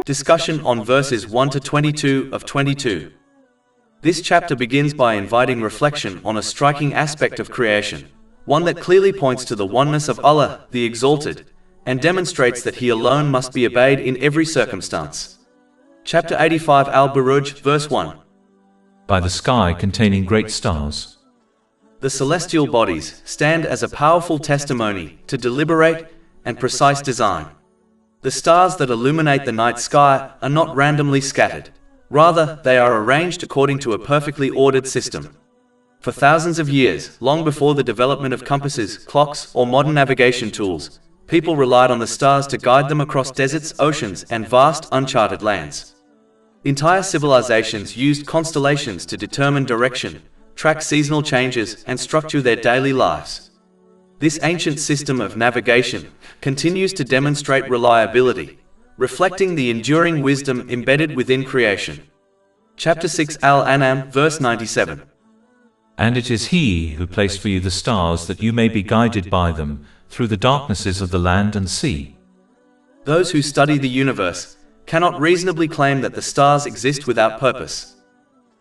Discussion on verses 1 to 22 of 22. This chapter begins by inviting reflection on a striking aspect of creation, one that clearly points to the oneness of Allah, the Exalted, and demonstrates that He alone must be obeyed in every circumstance. Chapter 85 Al-Buruj, verse 1. By the sky containing great stars. The celestial bodies stand as a powerful testimony to deliberate and precise design. The stars that illuminate the night sky are not randomly scattered. Rather, they are arranged according to a perfectly ordered system. For thousands of years, long before the development of compasses, clocks, or modern navigation tools, people relied on the stars to guide them across deserts, oceans, and vast uncharted lands. Entire civilizations used constellations to determine direction, track seasonal changes, and structure their daily lives. This ancient system of navigation continues to demonstrate reliability, reflecting the enduring wisdom embedded within creation. Chapter 6 Al-An'am, verse 97. And it is He who placed for you the stars that you may be guided by them through the darknesses of the land and sea. Those who study the universe cannot reasonably claim that the stars exist without purpose.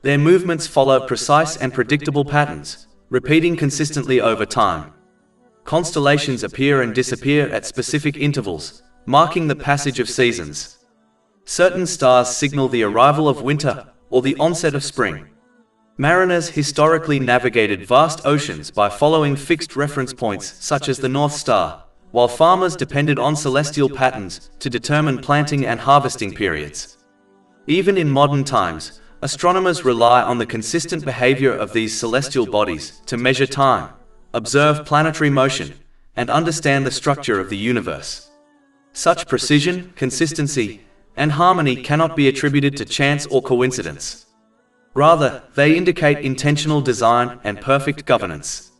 Their movements follow precise and predictable patterns, repeating consistently over time. Constellations appear and disappear at specific intervals, marking the passage of seasons. Certain stars signal the arrival of winter or the onset of spring. Mariners historically navigated vast oceans by following fixed reference points such as the North Star, while farmers depended on celestial patterns to determine planting and harvesting periods. Even in modern times, astronomers rely on the consistent behavior of these celestial bodies to measure time, observe planetary motion, and understand the structure of the universe. Such precision, consistency, and harmony cannot be attributed to chance or coincidence. Rather, they indicate intentional design and perfect governance.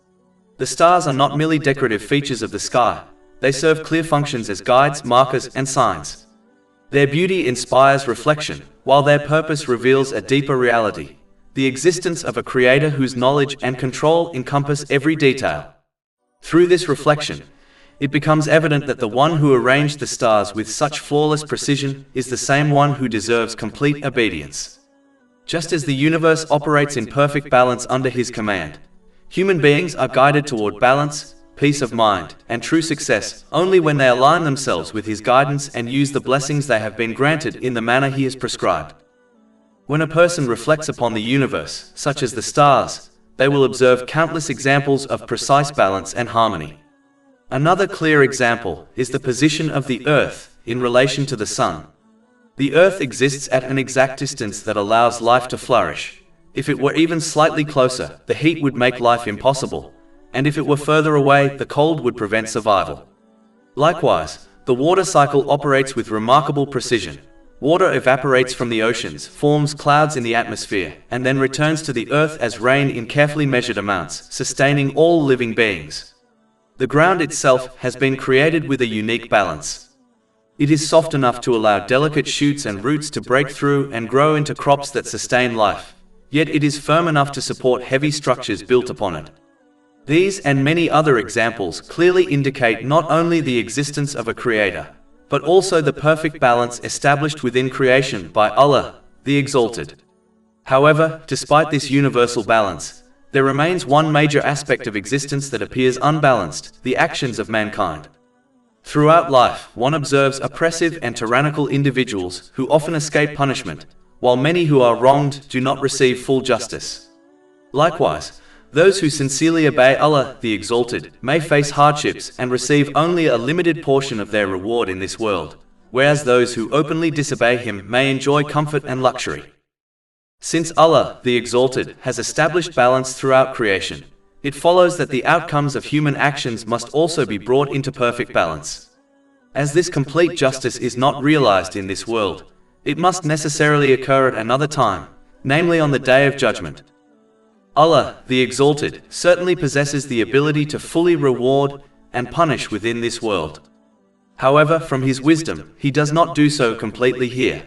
The stars are not merely decorative features of the sky, they serve clear functions as guides, markers, and signs. Their beauty inspires reflection, while their purpose reveals a deeper reality, the existence of a creator whose knowledge and control encompass every detail. Through this reflection, it becomes evident that the one who arranged the stars with such flawless precision is the same one who deserves complete obedience. Just as the universe operates in perfect balance under His command, human beings are guided toward balance, peace of mind, and true success only when they align themselves with His guidance and use the blessings they have been granted in the manner He has prescribed. When a person reflects upon the universe, such as the stars, they will observe countless examples of precise balance and harmony. Another clear example is the position of the Earth in relation to the Sun. The Earth exists at an exact distance that allows life to flourish. If it were even slightly closer, the heat would make life impossible, and if it were further away, the cold would prevent survival. Likewise, the water cycle operates with remarkable precision. Water evaporates from the oceans, forms clouds in the atmosphere, and then returns to the earth as rain in carefully measured amounts, sustaining all living beings. The ground itself has been created with a unique balance. It is soft enough to allow delicate shoots and roots to break through and grow into crops that sustain life, yet it is firm enough to support heavy structures built upon it. These and many other examples clearly indicate not only the existence of a creator, but also the perfect balance established within creation by Allah, the Exalted. However, despite this universal balance, there remains one major aspect of existence that appears unbalanced: the actions of mankind. Throughout life, one observes oppressive and tyrannical individuals who often escape punishment, while many who are wronged do not receive full justice. Likewise, those who sincerely obey Allah, the Exalted, may face hardships and receive only a limited portion of their reward in this world, whereas those who openly disobey Him may enjoy comfort and luxury. Since Allah, the Exalted, has established balance throughout creation, it follows that the outcomes of human actions must also be brought into perfect balance. As this complete justice is not realized in this world, it must necessarily occur at another time, namely on the Day of Judgment. Allah, the Exalted, certainly possesses the ability to fully reward and punish within this world. However, from His wisdom, He does not do so completely here.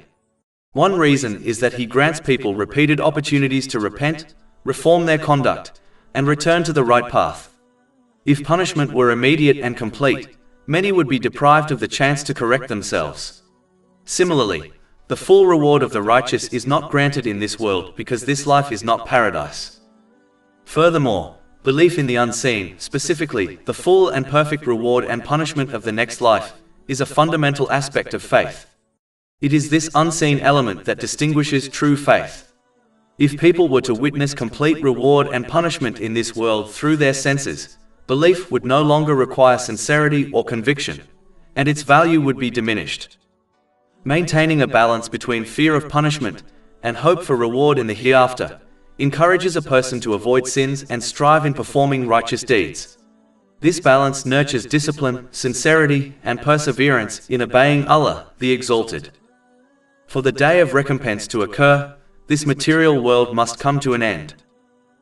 One reason is that He grants people repeated opportunities to repent, reform their conduct, and return to the right path. If punishment were immediate and complete, many would be deprived of the chance to correct themselves. Similarly, the full reward of the righteous is not granted in this world because this life is not paradise. Furthermore, belief in the unseen, specifically the full and perfect reward and punishment of the next life, is a fundamental aspect of faith. It is this unseen element that distinguishes true faith. If people were to witness complete reward and punishment in this world through their senses, belief would no longer require sincerity or conviction, and its value would be diminished. Maintaining a balance between fear of punishment and hope for reward in the hereafter encourages a person to avoid sins and strive in performing righteous deeds. This balance nurtures discipline, sincerity, and perseverance in obeying Allah, the Exalted. For the day of recompense to occur, this material world must come to an end.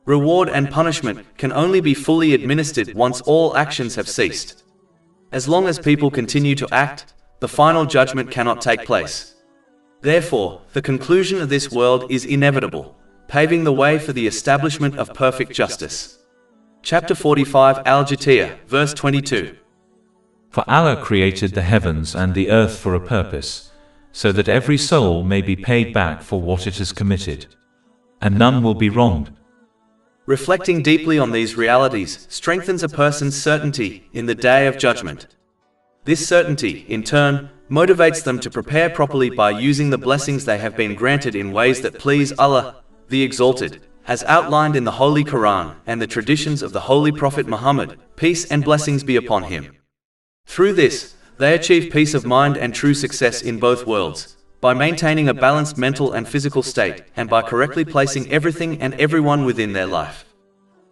Reward and punishment can only be fully administered once all actions have ceased. As long as people continue to act, the final judgment cannot take place. Therefore, the conclusion of this world is inevitable, paving the way for the establishment of perfect justice. Chapter 45 Al-Jatiyah, verse 22. For Allah created the heavens and the earth for a purpose, so that every soul may be paid back for what it has committed, and none will be wronged. Reflecting deeply on these realities strengthens a person's certainty in the Day of Judgment. This certainty, in turn, motivates them to prepare properly by using the blessings they have been granted in ways that please Allah, the Exalted, as outlined in the Holy Quran and the traditions of the Holy Prophet Muhammad, peace and blessings be upon him. Through this, they achieve peace of mind and true success in both worlds, by maintaining a balanced mental and physical state, and by correctly placing everything and everyone within their life.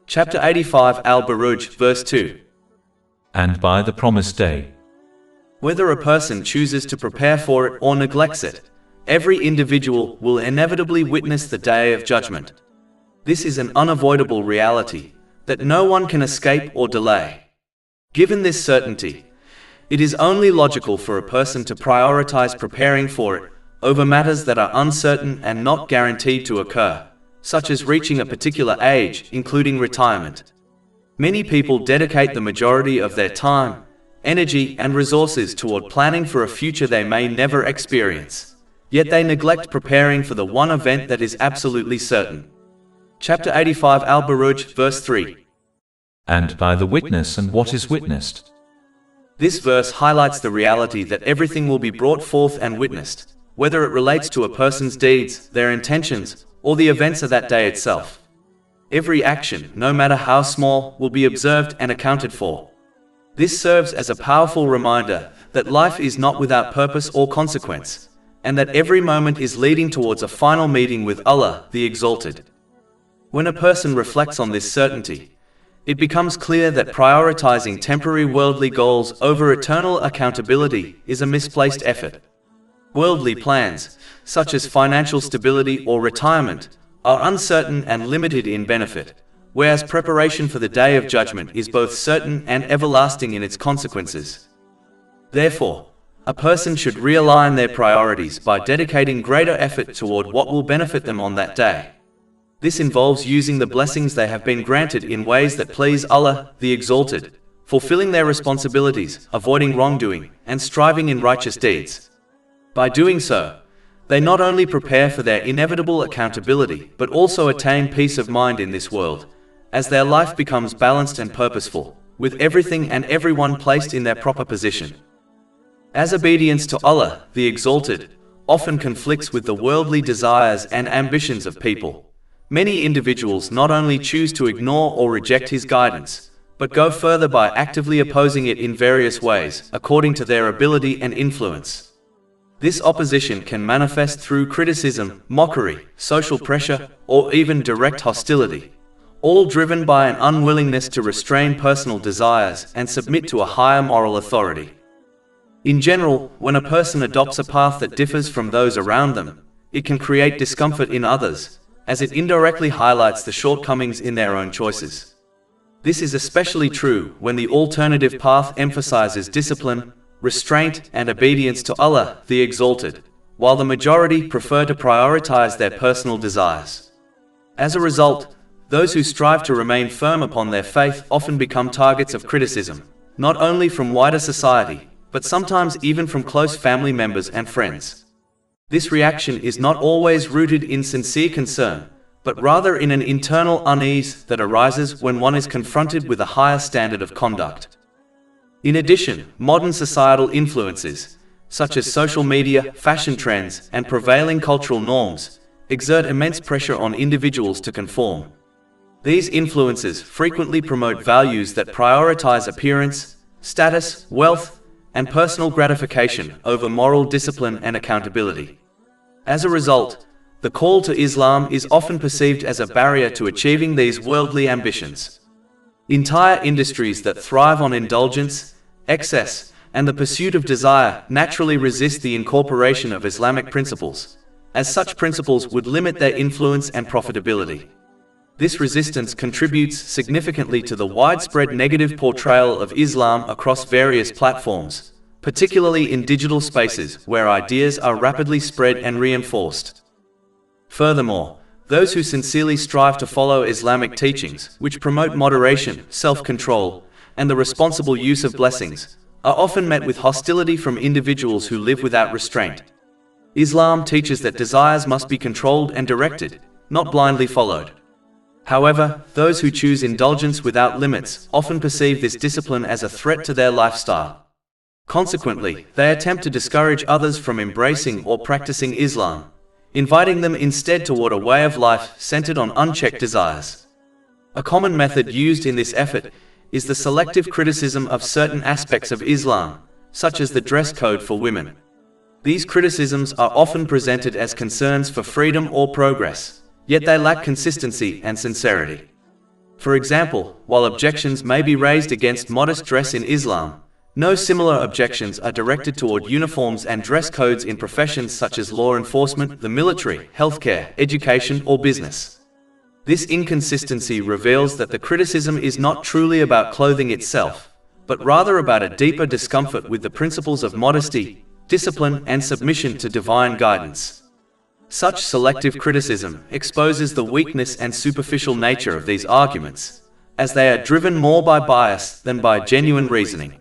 Chapter 85 Al-Buruj, verse 2. And by the promised day. Whether a person chooses to prepare for it or neglects it, every individual will inevitably witness the Day of Judgment. This is an unavoidable reality that no one can escape or delay. Given this certainty, it is only logical for a person to prioritize preparing for it over matters that are uncertain and not guaranteed to occur, such as reaching a particular age, including retirement. Many people dedicate the majority of their time, energy, and resources toward planning for a future they may never experience. Yet they neglect preparing for the one event that is absolutely certain. Chapter 85 Al-Buruj, verse 3. And by the witness and what is witnessed. This verse highlights the reality that everything will be brought forth and witnessed, whether it relates to a person's deeds, their intentions, or the events of that day itself. Every action, no matter how small, will be observed and accounted for. This serves as a powerful reminder that life is not without purpose or consequence, and that every moment is leading towards a final meeting with Allah, the Exalted. When a person reflects on this certainty, it becomes clear that prioritizing temporary worldly goals over eternal accountability is a misplaced effort. Worldly plans, such as financial stability or retirement, are uncertain and limited in benefit, whereas preparation for the Day of Judgment is both certain and everlasting in its consequences. Therefore, a person should realign their priorities by dedicating greater effort toward what will benefit them on that day. This involves using the blessings they have been granted in ways that please Allah, the Exalted, fulfilling their responsibilities, avoiding wrongdoing, and striving in righteous deeds. By doing so, they not only prepare for their inevitable accountability, but also attain peace of mind in this world, as their life becomes balanced and purposeful, with everything and everyone placed in their proper position. As obedience to Allah, the Exalted, often conflicts with the worldly desires and ambitions of people, many individuals not only choose to ignore or reject His guidance, but go further by actively opposing it in various ways, according to their ability and influence. This opposition can manifest through criticism, mockery, social pressure, or even direct hostility, all driven by an unwillingness to restrain personal desires and submit to a higher moral authority. In general, when a person adopts a path that differs from those around them, it can create discomfort in others, as it indirectly highlights the shortcomings in their own choices. This is especially true when the alternative path emphasizes discipline, restraint, and obedience to Allah, the Exalted, while the majority prefer to prioritize their personal desires. As a result, those who strive to remain firm upon their faith often become targets of criticism, not only from wider society, but sometimes even from close family members and friends. This reaction is not always rooted in sincere concern, but rather in an internal unease that arises when one is confronted with a higher standard of conduct. In addition, modern societal influences, such as social media, fashion trends, and prevailing cultural norms, exert immense pressure on individuals to conform. These influences frequently promote values that prioritize appearance, status, wealth, and personal gratification over moral discipline and accountability. As a result, the call to Islam is often perceived as a barrier to achieving these worldly ambitions. Entire industries that thrive on indulgence, excess, and the pursuit of desire naturally resist the incorporation of Islamic principles, as such principles would limit their influence and profitability. This resistance contributes significantly to the widespread negative portrayal of Islam across various platforms, particularly in digital spaces where ideas are rapidly spread and reinforced. Furthermore, those who sincerely strive to follow Islamic teachings, which promote moderation, self-control, and the responsible use of blessings, are often met with hostility from individuals who live without restraint. Islam teaches that desires must be controlled and directed, not blindly followed. However, those who choose indulgence without limits often perceive this discipline as a threat to their lifestyle. Consequently, they attempt to discourage others from embracing or practicing Islam, inviting them instead toward a way of life centered on unchecked desires. A common method used in this effort is the selective criticism of certain aspects of Islam, such as the dress code for women. These criticisms are often presented as concerns for freedom or progress, yet they lack consistency and sincerity. For example, while objections may be raised against modest dress in Islam, no similar objections are directed toward uniforms and dress codes in professions such as law enforcement, the military, healthcare, education, or business. This inconsistency reveals that the criticism is not truly about clothing itself, but rather about a deeper discomfort with the principles of modesty, discipline, and submission to divine guidance. Such selective criticism exposes the weakness and superficial nature of these arguments, as they are driven more by bias than by genuine reasoning.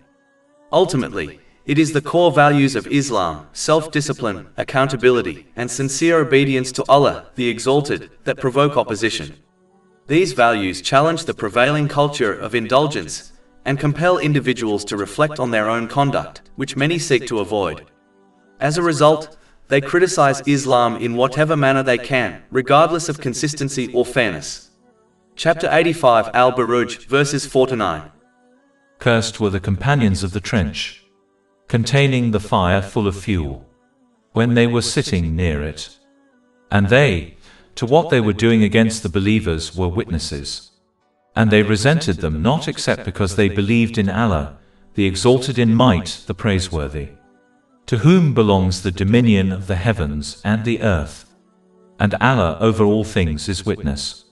Ultimately, it is the core values of Islam, self-discipline, accountability, and sincere obedience to Allah, the Exalted, that provoke opposition. These values challenge the prevailing culture of indulgence and compel individuals to reflect on their own conduct, which many seek to avoid. As a result, they criticize Islam in whatever manner they can, regardless of consistency or fairness. Chapter 85 Al-Buruj, verses 4-9. Cursed were the companions of the trench, containing the fire full of fuel, when they were sitting near it. And they, to what they were doing against the believers, were witnesses. And they resented them not except because they believed in Allah, the Exalted in might, the Praiseworthy, to whom belongs the dominion of the heavens and the earth. And Allah over all things is witness.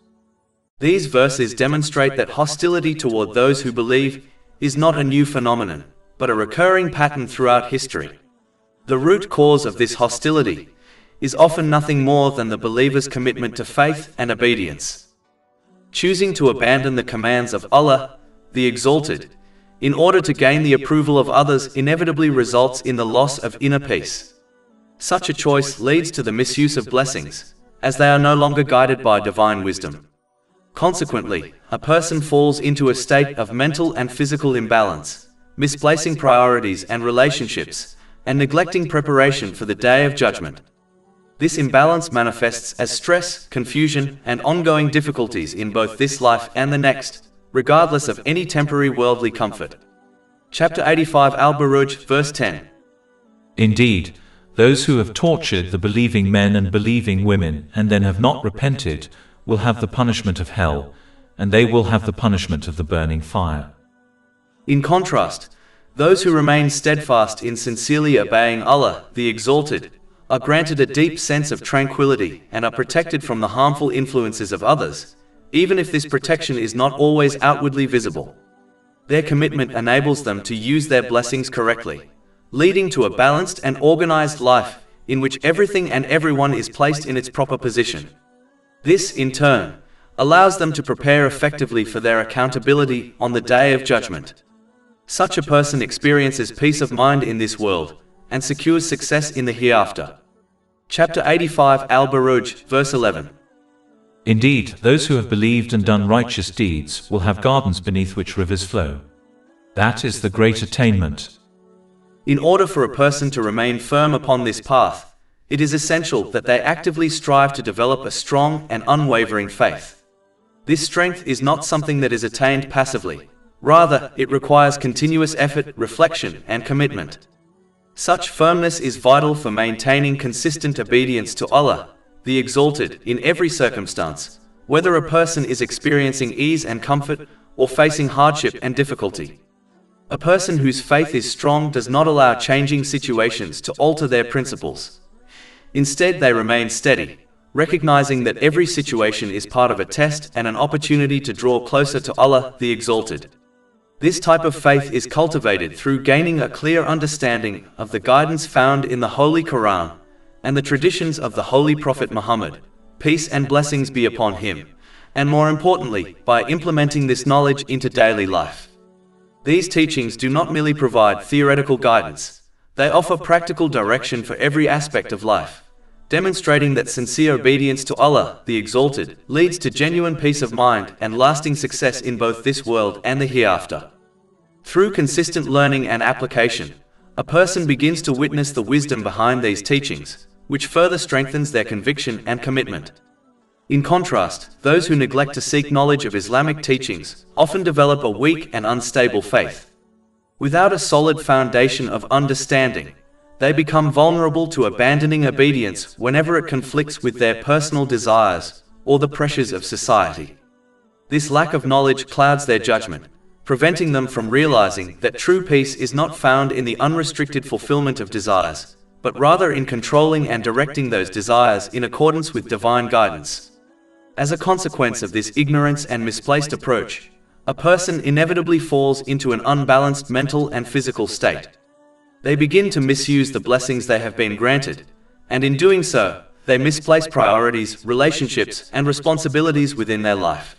These verses demonstrate that hostility toward those who believe is not a new phenomenon, but a recurring pattern throughout history. The root cause of this hostility is often nothing more than the believer's commitment to faith and obedience. Choosing to abandon the commands of Allah, the Exalted, in order to gain the approval of others inevitably results in the loss of inner peace. Such a choice leads to the misuse of blessings, as they are no longer guided by divine wisdom. Consequently, a person falls into a state of mental and physical imbalance, misplacing priorities and relationships, and neglecting preparation for the Day of Judgment. This imbalance manifests as stress, confusion, and ongoing difficulties in both this life and the next, regardless of any temporary worldly comfort. Chapter 85 Al-Buruj, verse 10. Indeed, those who have tortured the believing men and believing women and then have not repented will have the punishment of hell, and they will have the punishment of the burning fire. In contrast, those who remain steadfast in sincerely obeying Allah, the Exalted, are granted a deep sense of tranquility and are protected from the harmful influences of others, even if this protection is not always outwardly visible. Their commitment enables them to use their blessings correctly, leading to a balanced and organized life in which everything and everyone is placed in its proper position. This, in turn, allows them to prepare effectively for their accountability on the Day of Judgment. Such a person experiences peace of mind in this world and secures success in the hereafter. Chapter 85 Al-Buruj, verse 11. Indeed, those who have believed and done righteous deeds will have gardens beneath which rivers flow. That is the great attainment. In order for a person to remain firm upon this path, it is essential that they actively strive to develop a strong and unwavering faith. This strength is not something that is attained passively. Rather, it requires continuous effort, reflection, and commitment. Such firmness is vital for maintaining consistent obedience to Allah, the Exalted, in every circumstance, whether a person is experiencing ease and comfort or facing hardship and difficulty. A person whose faith is strong does not allow changing situations to alter their principles. Instead, they remain steady, recognizing that every situation is part of a test and an opportunity to draw closer to Allah, the Exalted. This type of faith is cultivated through gaining a clear understanding of the guidance found in the Holy Quran and the traditions of the Holy Prophet Muhammad, peace and blessings be upon him, and more importantly, by implementing this knowledge into daily life. These teachings do not merely provide theoretical guidance, they offer practical direction for every aspect of life, demonstrating that sincere obedience to Allah, the Exalted, leads to genuine peace of mind and lasting success in both this world and the hereafter. Through consistent learning and application, a person begins to witness the wisdom behind these teachings, which further strengthens their conviction and commitment. In contrast, those who neglect to seek knowledge of Islamic teachings often develop a weak and unstable faith. Without a solid foundation of understanding, they become vulnerable to abandoning obedience whenever it conflicts with their personal desires or the pressures of society. This lack of knowledge clouds their judgment, preventing them from realizing that true peace is not found in the unrestricted fulfillment of desires, but rather in controlling and directing those desires in accordance with divine guidance. As a consequence of this ignorance and misplaced approach, a person inevitably falls into an unbalanced mental and physical state. They begin to misuse the blessings they have been granted, and in doing so, they misplace priorities, relationships, and responsibilities within their life.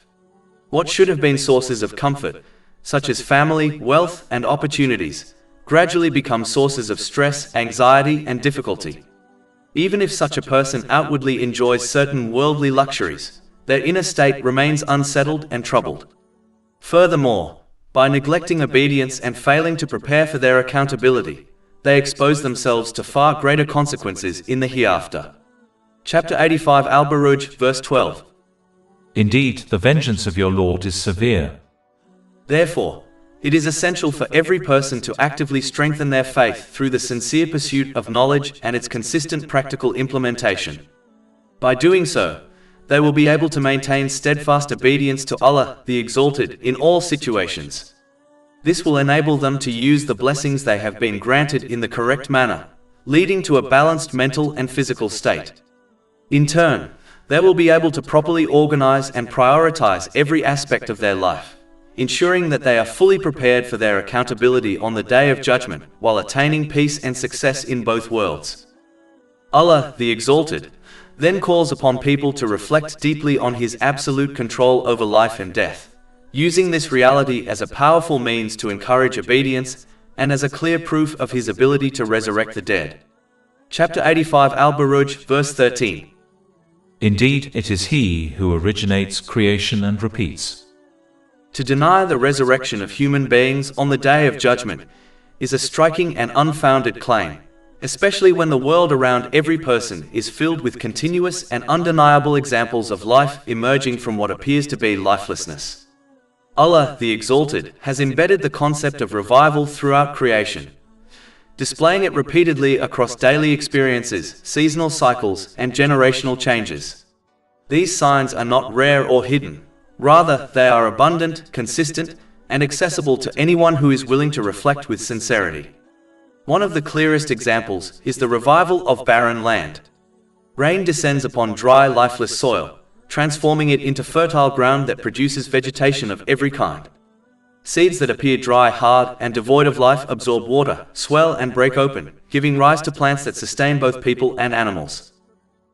What should have been sources of comfort, such as family, wealth, and opportunities, gradually become sources of stress, anxiety, and difficulty. Even if such a person outwardly enjoys certain worldly luxuries, their inner state remains unsettled and troubled. Furthermore, by neglecting obedience and failing to prepare for their accountability, they expose themselves to far greater consequences in the hereafter. Chapter 85 Al-Buruj, verse 12. Indeed, the vengeance of your Lord is severe. Therefore, it is essential for every person to actively strengthen their faith through the sincere pursuit of knowledge and its consistent practical implementation. By doing so, they will be able to maintain steadfast obedience to Allah, the Exalted, in all situations. This will enable them to use the blessings they have been granted in the correct manner, leading to a balanced mental and physical state. In turn, they will be able to properly organize and prioritize every aspect of their life, ensuring that they are fully prepared for their accountability on the Day of Judgment while attaining peace and success in both worlds. Allah, the Exalted, then calls upon people to reflect deeply on His absolute control over life and death, using this reality as a powerful means to encourage obedience and as a clear proof of His ability to resurrect the dead. Chapter 85 Al-Buruj, verse 13. Indeed, it is He who originates creation and repeats. To deny the resurrection of human beings on the Day of Judgment is a striking and unfounded claim, especially when the world around every person is filled with continuous and undeniable examples of life emerging from what appears to be lifelessness. Allah, the Exalted, has embedded the concept of revival throughout creation, displaying it repeatedly across daily experiences, seasonal cycles, and generational changes. These signs are not rare or hidden. Rather, they are abundant, consistent, and accessible to anyone who is willing to reflect with sincerity. One of the clearest examples is the revival of barren land. Rain descends upon dry, lifeless soil, transforming it into fertile ground that produces vegetation of every kind. Seeds that appear dry, hard, and devoid of life absorb water, swell, and break open, giving rise to plants that sustain both people and animals.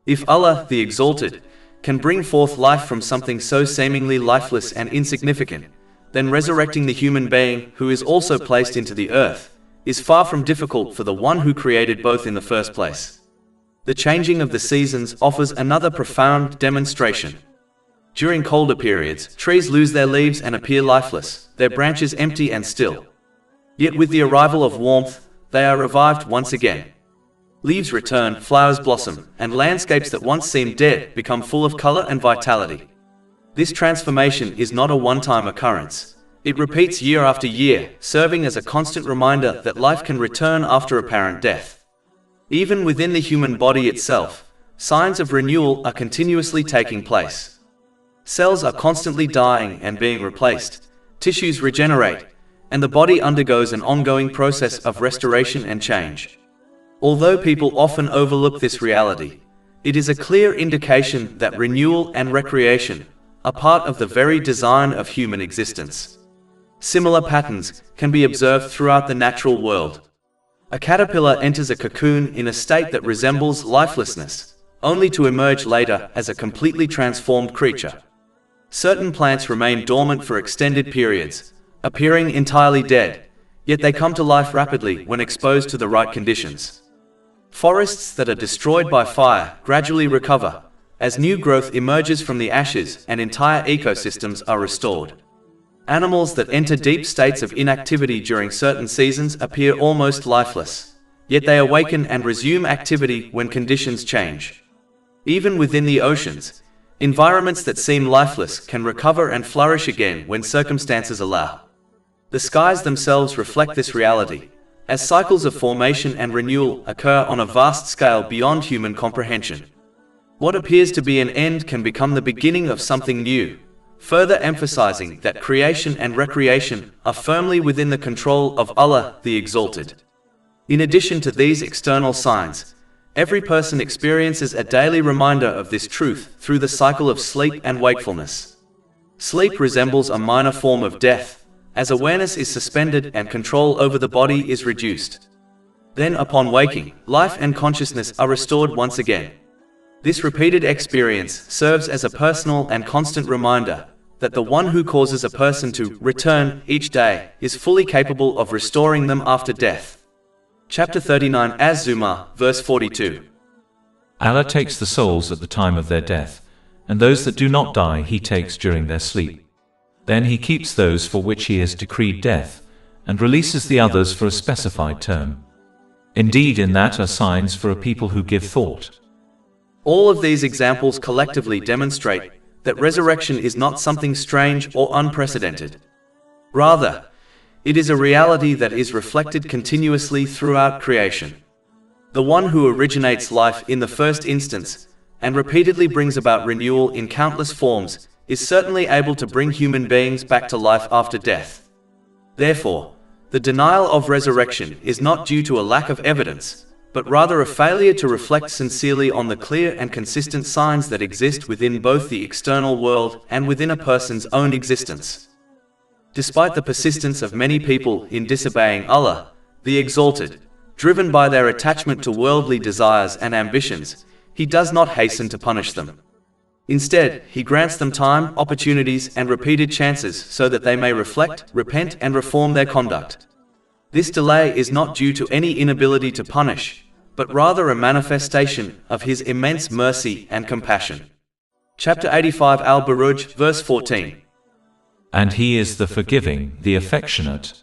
If Allah, the Exalted, can bring forth life from something so seemingly lifeless and insignificant, then resurrecting the human being who is also placed into the earth is far from difficult for the one who created both in the first place. The changing of the seasons offers another profound demonstration. During colder periods, trees lose their leaves and appear lifeless, their branches empty and still. Yet with the arrival of warmth, they are revived once again. Leaves return, flowers blossom, and landscapes that once seemed dead become full of color and vitality. This transformation is not a one-time occurrence. It repeats year after year, serving as a constant reminder that life can return after apparent death. Even within the human body itself, signs of renewal are continuously taking place. Cells are constantly dying and being replaced, tissues regenerate, and the body undergoes an ongoing process of restoration and change. Although people often overlook this reality, it is a clear indication that renewal and recreation are part of the very design of human existence. Similar patterns can be observed throughout the natural world. A caterpillar enters a cocoon in a state that resembles lifelessness, only to emerge later as a completely transformed creature. Certain plants remain dormant for extended periods, appearing entirely dead, yet they come to life rapidly when exposed to the right conditions. Forests that are destroyed by fire gradually recover, as new growth emerges from the ashes and entire ecosystems are restored. Animals that enter deep states of inactivity during certain seasons appear almost lifeless, yet they awaken and resume activity when conditions change. Even within the oceans, environments that seem lifeless can recover and flourish again when circumstances allow. The skies themselves reflect this reality, as cycles of formation and renewal occur on a vast scale beyond human comprehension. What appears to be an end can become the beginning of something new, further emphasizing that creation and recreation are firmly within the control of Allah the Exalted. In addition to these external signs, every person experiences a daily reminder of this truth through the cycle of sleep and wakefulness. Sleep resembles a minor form of death, as awareness is suspended and control over the body is reduced. Then upon waking, life and consciousness are restored once again. This repeated experience serves as a personal and constant reminder that the one who causes a person to return each day is fully capable of restoring them after death. Chapter 39 Az-Zumar, verse 42. Allah takes the souls at the time of their death, and those that do not die He takes during their sleep. Then He keeps those for which He has decreed death, and releases the others for a specified term. Indeed, in that are signs for a people who give thought. All of these examples collectively demonstrate that resurrection is not something strange or unprecedented. Rather, it is a reality that is reflected continuously throughout creation. The one who originates life in the first instance and repeatedly brings about renewal in countless forms is certainly able to bring human beings back to life after death. Therefore, the denial of resurrection is not due to a lack of evidence, but rather a failure to reflect sincerely on the clear and consistent signs that exist within both the external world and within a person's own existence. Despite the persistence of many people in disobeying Allah, the Exalted, driven by their attachment to worldly desires and ambitions, He does not hasten to punish them. Instead, He grants them time, opportunities, and repeated chances so that they may reflect, repent, and reform their conduct. This delay is not due to any inability to punish, but rather a manifestation of His immense mercy and compassion. Chapter 85 Al-Buruj, verse 14. And He is the forgiving, the affectionate.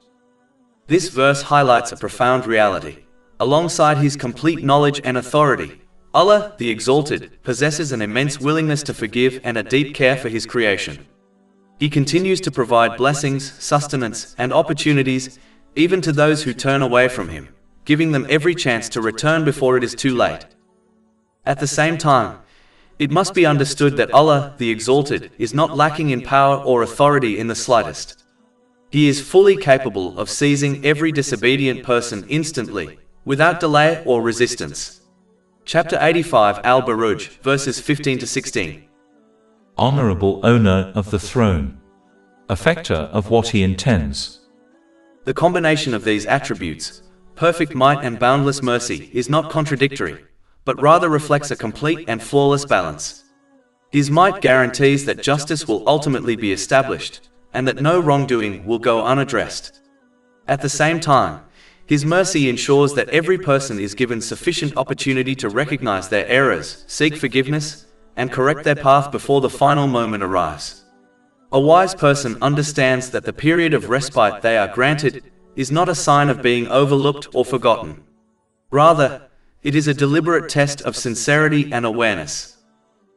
This verse highlights a profound reality. Alongside His complete knowledge and authority, Allah, the Exalted, possesses an immense willingness to forgive and a deep care for His creation. He continues to provide blessings, sustenance, and opportunities even to those who turn away from Him, giving them every chance to return before it is too late. At the same time, it must be understood that Allah, the Exalted, is not lacking in power or authority in the slightest. He is fully capable of seizing every disobedient person instantly, without delay or resistance. Chapter 85 Al-Buruj, verses 15 to 16. Honorable owner of the throne, effector of what He intends. The combination of these attributes, perfect might and boundless mercy, is not contradictory, but rather reflects a complete and flawless balance. His might guarantees that justice will ultimately be established, and that no wrongdoing will go unaddressed. At the same time, His mercy ensures that every person is given sufficient opportunity to recognize their errors, seek forgiveness, and correct their path before the final moment arrives. A wise person understands that the period of respite they are granted is not a sign of being overlooked or forgotten. Rather, it is a deliberate test of sincerity and awareness.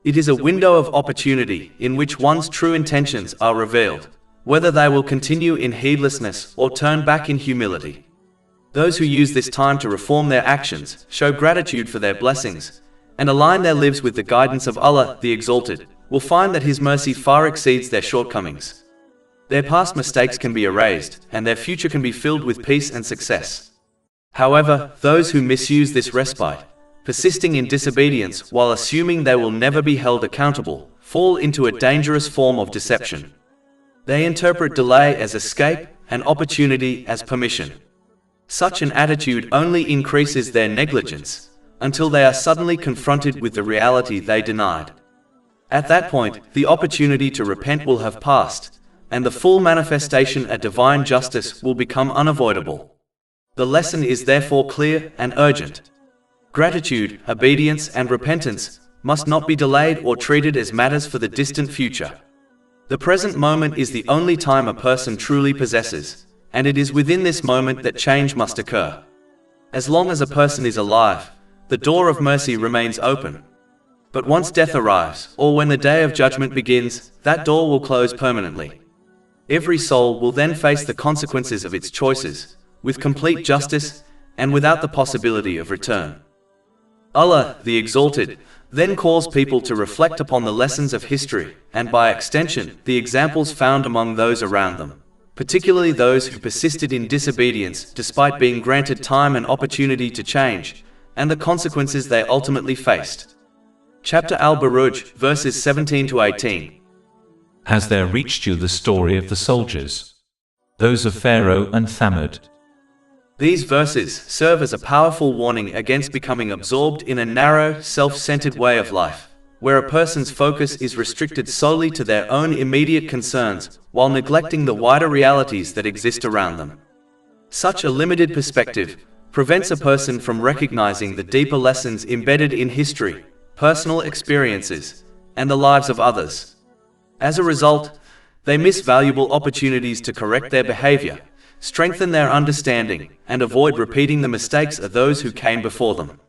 It is a window of opportunity in which one's true intentions are revealed, whether they will continue in heedlessness or turn back in humility. Those who use this time to reform their actions, show gratitude for their blessings, and align their lives with the guidance of Allah, the Exalted, will find that His mercy far exceeds their shortcomings. Their past mistakes can be erased, and their future can be filled with peace and success. However, those who misuse this respite, persisting in disobedience while assuming they will never be held accountable, fall into a dangerous form of deception. They interpret delay as escape and opportunity as permission. Such an attitude only increases their negligence until they are suddenly confronted with the reality they denied. At that point, the opportunity to repent will have passed, and the full manifestation of divine justice will become unavoidable. The lesson is therefore clear and urgent. Gratitude, obedience, and repentance must not be delayed or treated as matters for the distant future. The present moment is the only time a person truly possesses, and it is within this moment that change must occur. As long as a person is alive, the door of mercy remains open. But once death arrives, or when the day of judgment begins, that door will close permanently. Every soul will then face the consequences of its choices, with complete justice and without the possibility of return. Allah, the Exalted, then calls people to reflect upon the lessons of history, and by extension, the examples found among those around them, particularly those who persisted in disobedience despite being granted time and opportunity to change, and the consequences they ultimately faced. Chapter Al-Buruj, verses 17 to 18. Has there reached you the story of the soldiers, those of Pharaoh and Thamud? These verses serve as a powerful warning against becoming absorbed in a narrow, self-centered way of life, where a person's focus is restricted solely to their own immediate concerns, while neglecting the wider realities that exist around them. Such a limited perspective prevents a person from recognizing the deeper lessons embedded in history, personal experiences, and the lives of others. As a result, they miss valuable opportunities to correct their behavior, strengthen their understanding, and avoid repeating the mistakes of those who came before them.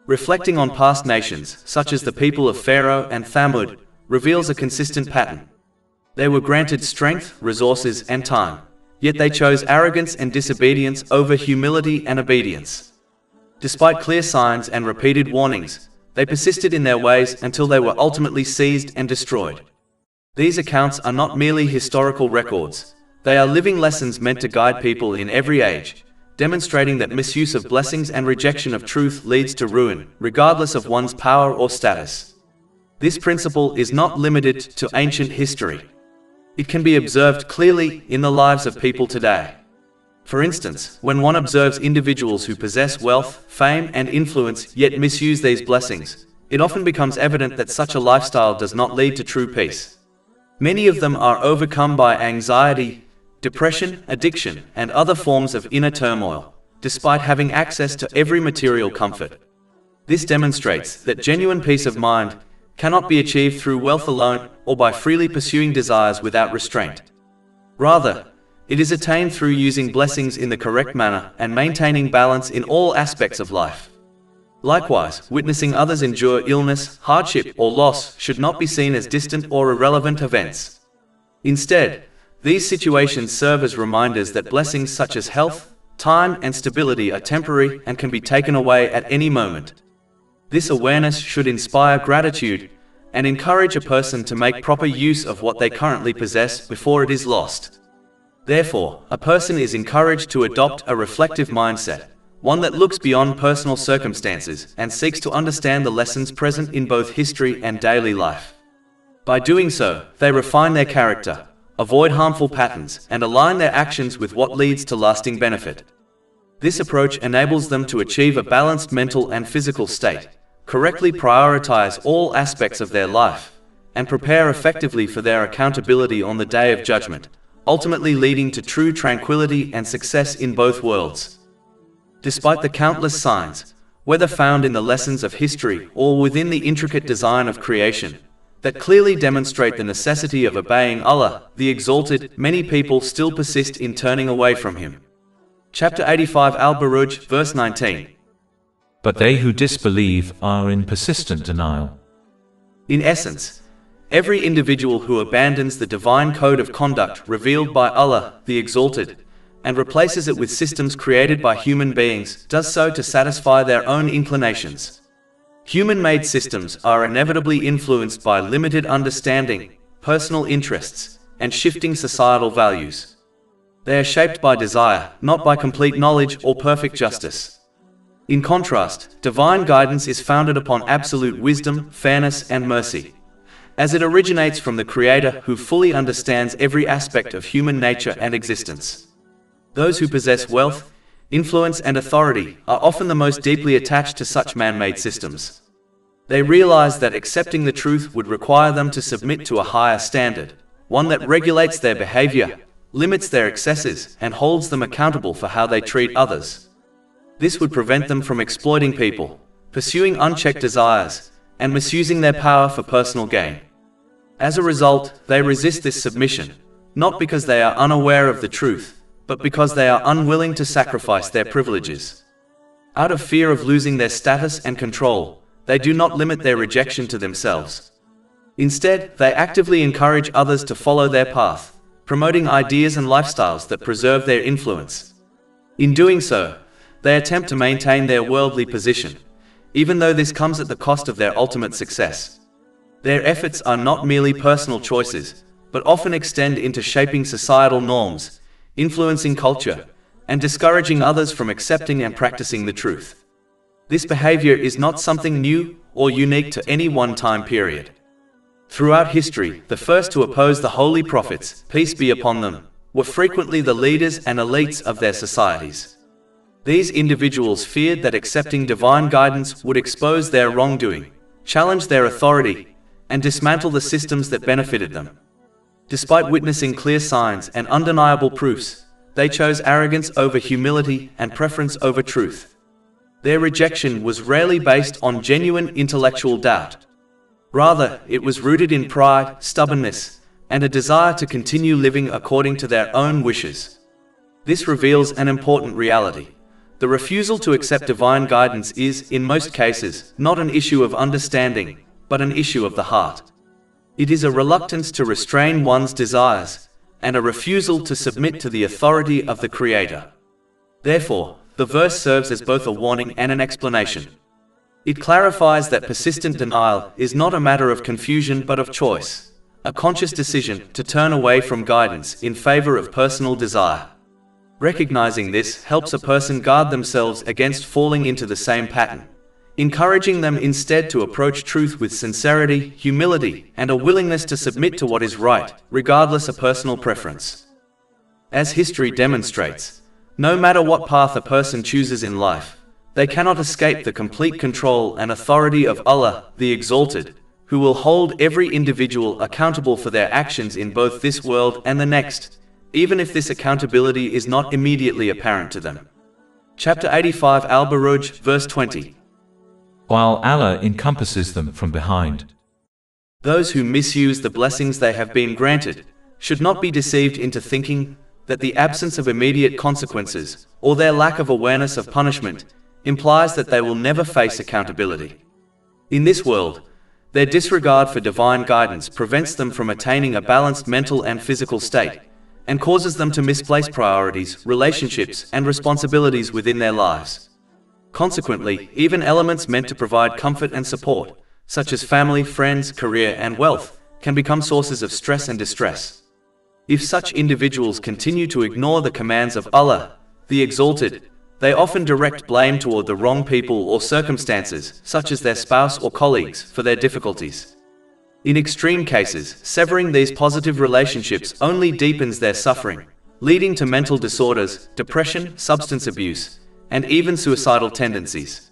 Reflecting on past nations, such as the people of Pharaoh and Thamud, reveals a consistent pattern. They were granted strength, resources, and time, yet they chose arrogance and disobedience over humility and obedience. Despite clear signs and repeated warnings, they persisted in their ways until they were ultimately seized and destroyed. These accounts are not merely historical records. They are living lessons meant to guide people in every age, demonstrating that misuse of blessings and rejection of truth leads to ruin, regardless of one's power or status. This principle is not limited to ancient history. It can be observed clearly in the lives of people today. For instance, when one observes individuals who possess wealth, fame, and influence yet misuse these blessings, it often becomes evident that such a lifestyle does not lead to true peace. Many of them are overcome by anxiety, depression, addiction, and other forms of inner turmoil, despite having access to every material comfort. This demonstrates that genuine peace of mind cannot be achieved through wealth alone or by freely pursuing desires without restraint. Rather, it is attained through using blessings in the correct manner and maintaining balance in all aspects of life. Likewise, witnessing others endure illness, hardship, or loss should not be seen as distant or irrelevant events. Instead, these situations serve as reminders that blessings such as health, time, and stability are temporary and can be taken away at any moment. This awareness should inspire gratitude and encourage a person to make proper use of what they currently possess before it is lost. Therefore, a person is encouraged to adopt a reflective mindset, one that looks beyond personal circumstances and seeks to understand the lessons present in both history and daily life. By doing so, they refine their character, avoid harmful patterns, and align their actions with what leads to lasting benefit. This approach enables them to achieve a balanced mental and physical state, correctly prioritize all aspects of their life, and prepare effectively for their accountability on the Day of Judgment, ultimately leading to true tranquility and success in both worlds. Despite the countless signs, whether found in the lessons of history or within the intricate design of creation, that clearly demonstrate the necessity of obeying Allah, the Exalted, many people still persist in turning away from Him. Chapter 85 Al-Buruj, verse 19. But they who disbelieve are in persistent denial. In essence, every individual who abandons the divine code of conduct revealed by Allah, the Exalted, and replaces it with systems created by human beings, does so to satisfy their own inclinations. Human-made systems are inevitably influenced by limited understanding, personal interests, and shifting societal values. They are shaped by desire, not by complete knowledge or perfect justice. In contrast, divine guidance is founded upon absolute wisdom, fairness, and mercy, as it originates from the Creator who fully understands every aspect of human nature and existence. Those who possess wealth, influence, and authority are often the most deeply attached to such man-made systems. They realize that accepting the truth would require them to submit to a higher standard, one that regulates their behavior, limits their excesses, and holds them accountable for how they treat others. This would prevent them from exploiting people, pursuing unchecked desires, and misusing their power for personal gain. As a result, they resist this submission, not because they are unaware of the truth, but because they are unwilling to sacrifice their privileges. Out of fear of losing their status and control, they do not limit their rejection to themselves. Instead, they actively encourage others to follow their path, promoting ideas and lifestyles that preserve their influence. In doing so, they attempt to maintain their worldly position, even though this comes at the cost of their ultimate success. Their efforts are not merely personal choices, but often extend into shaping societal norms, influencing culture, and discouraging others from accepting and practicing the truth. This behavior is not something new or unique to any one time period. Throughout history, the first to oppose the holy prophets, peace be upon them, were frequently the leaders and elites of their societies. These individuals feared that accepting divine guidance would expose their wrongdoing, challenge their authority, and dismantle the systems that benefited them. Despite witnessing clear signs and undeniable proofs, they chose arrogance over humility and preference over truth. Their rejection was rarely based on genuine intellectual doubt. Rather, it was rooted in pride, stubbornness, and a desire to continue living according to their own wishes. This reveals an important reality. The refusal to accept divine guidance is, in most cases, not an issue of understanding, but an issue of the heart. It is a reluctance to restrain one's desires, and a refusal to submit to the authority of the Creator. Therefore, the verse serves as both a warning and an explanation. It clarifies that persistent denial is not a matter of confusion but of choice, a conscious decision to turn away from guidance in favor of personal desire. Recognizing this helps a person guard themselves against falling into the same pattern, encouraging them instead to approach truth with sincerity, humility, and a willingness to submit to what is right, regardless of personal preference. As history demonstrates, no matter what path a person chooses in life, they cannot escape the complete control and authority of Allah, the Exalted, who will hold every individual accountable for their actions in both this world and the next, even if this accountability is not immediately apparent to them. Chapter 85 Al-Buruj, verse 20. While Allah encompasses them from behind. Those who misuse the blessings they have been granted should not be deceived into thinking that the absence of immediate consequences or their lack of awareness of punishment implies that they will never face accountability. In this world, their disregard for divine guidance prevents them from attaining a balanced mental and physical state, and causes them to misplace priorities, relationships, and responsibilities within their lives. Consequently, even elements meant to provide comfort and support, such as family, friends, career, and wealth, can become sources of stress and distress. If such individuals continue to ignore the commands of Allah, the Exalted, they often direct blame toward the wrong people or circumstances, such as their spouse or colleagues, for their difficulties. In extreme cases, severing these positive relationships only deepens their suffering, leading to mental disorders, depression, substance abuse, and even suicidal tendencies.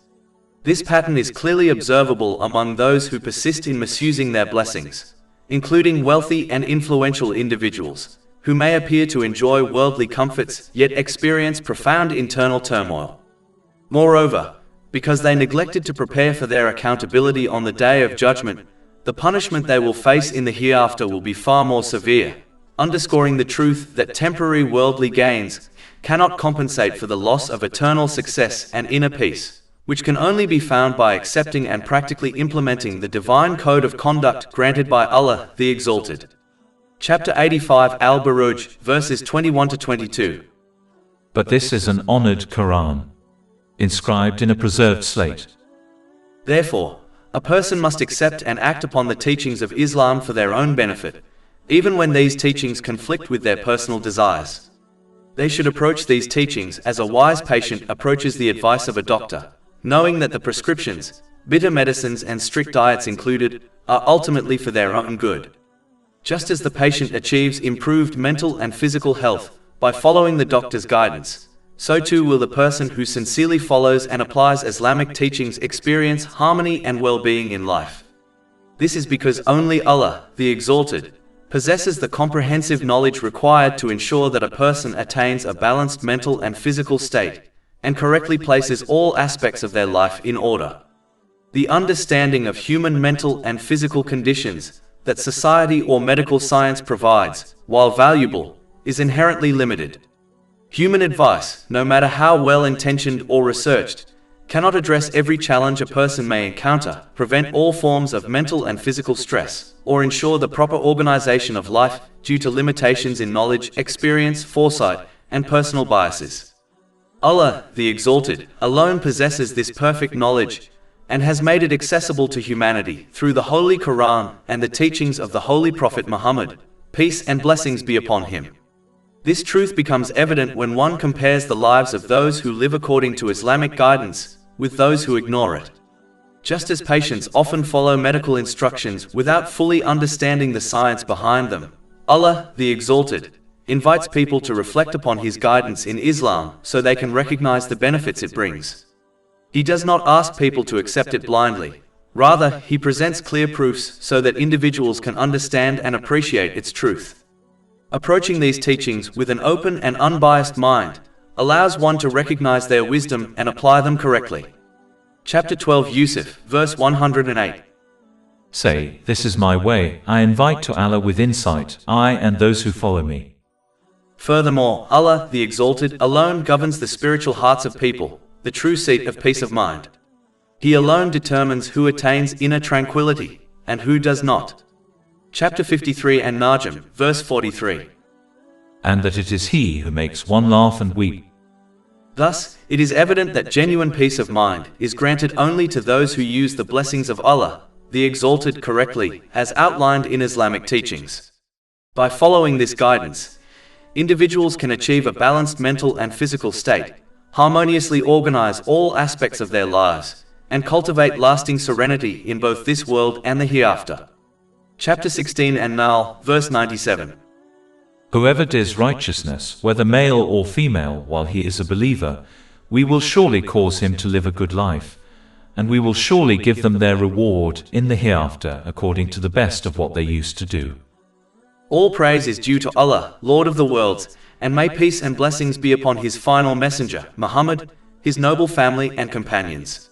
This pattern is clearly observable among those who persist in misusing their blessings, including wealthy and influential individuals, who may appear to enjoy worldly comforts, yet experience profound internal turmoil. Moreover, because they neglected to prepare for their accountability on the day of judgment, the punishment they will face in the hereafter will be far more severe, underscoring the truth that temporary worldly gains cannot compensate for the loss of eternal success and inner peace, which can only be found by accepting and practically implementing the divine code of conduct granted by Allah the Exalted. Chapter 85 Al-Buruj, verses 21 to 22. But this is an honored Quran, inscribed in a preserved slate. Therefore, a person must accept and act upon the teachings of Islam for their own benefit, even when these teachings conflict with their personal desires. They should approach these teachings as a wise patient approaches the advice of a doctor, knowing that the prescriptions, bitter medicines and strict diets included, are ultimately for their own good. Just as the patient achieves improved mental and physical health by following the doctor's guidance, so too will the person who sincerely follows and applies Islamic teachings experience harmony and well-being in life. This is because only Allah, the Exalted, possesses the comprehensive knowledge required to ensure that a person attains a balanced mental and physical state, and correctly places all aspects of their life in order. The understanding of human mental and physical conditions that society or medical science provides, while valuable, is inherently limited. Human advice, no matter how well-intentioned or researched, cannot address every challenge a person may encounter, prevent all forms of mental and physical stress, or ensure the proper organization of life due to limitations in knowledge, experience, foresight, and personal biases. Allah, the Exalted, alone possesses this perfect knowledge and has made it accessible to humanity through the Holy Quran and the teachings of the Holy Prophet Muhammad, peace and blessings be upon him. This truth becomes evident when one compares the lives of those who live according to Islamic guidance with those who ignore it. Just as patients often follow medical instructions without fully understanding the science behind them, Allah, the Exalted, invites people to reflect upon His guidance in Islam so they can recognize the benefits it brings. He does not ask people to accept it blindly. Rather, He presents clear proofs so that individuals can understand and appreciate its truth. Approaching these teachings with an open and unbiased mind allows one to recognize their wisdom and apply them correctly. Chapter 12 Yusuf, verse 108. Say, this is my way, I invite to Allah with insight, I and those who follow me. Furthermore, Allah, the Exalted, alone governs the spiritual hearts of people, the true seat of peace of mind. He alone determines who attains inner tranquility, and who does not. Chapter 53 and Najm, verse 43. And that it is He who makes one laugh and weep. Thus, it is evident that genuine peace of mind is granted only to those who use the blessings of Allah, the Exalted, correctly, as outlined in Islamic teachings. By following this guidance, individuals can achieve a balanced mental and physical state, harmoniously organize all aspects of their lives, and cultivate lasting serenity in both this world and the hereafter. Chapter 16 and Nahl, verse 97. Whoever does righteousness, whether male or female, while he is a believer, we will surely cause him to live a good life, and we will surely give them their reward in the hereafter according to the best of what they used to do. All praise is due to Allah, Lord of the worlds, and may peace and blessings be upon His final messenger, Muhammad, his noble family and companions.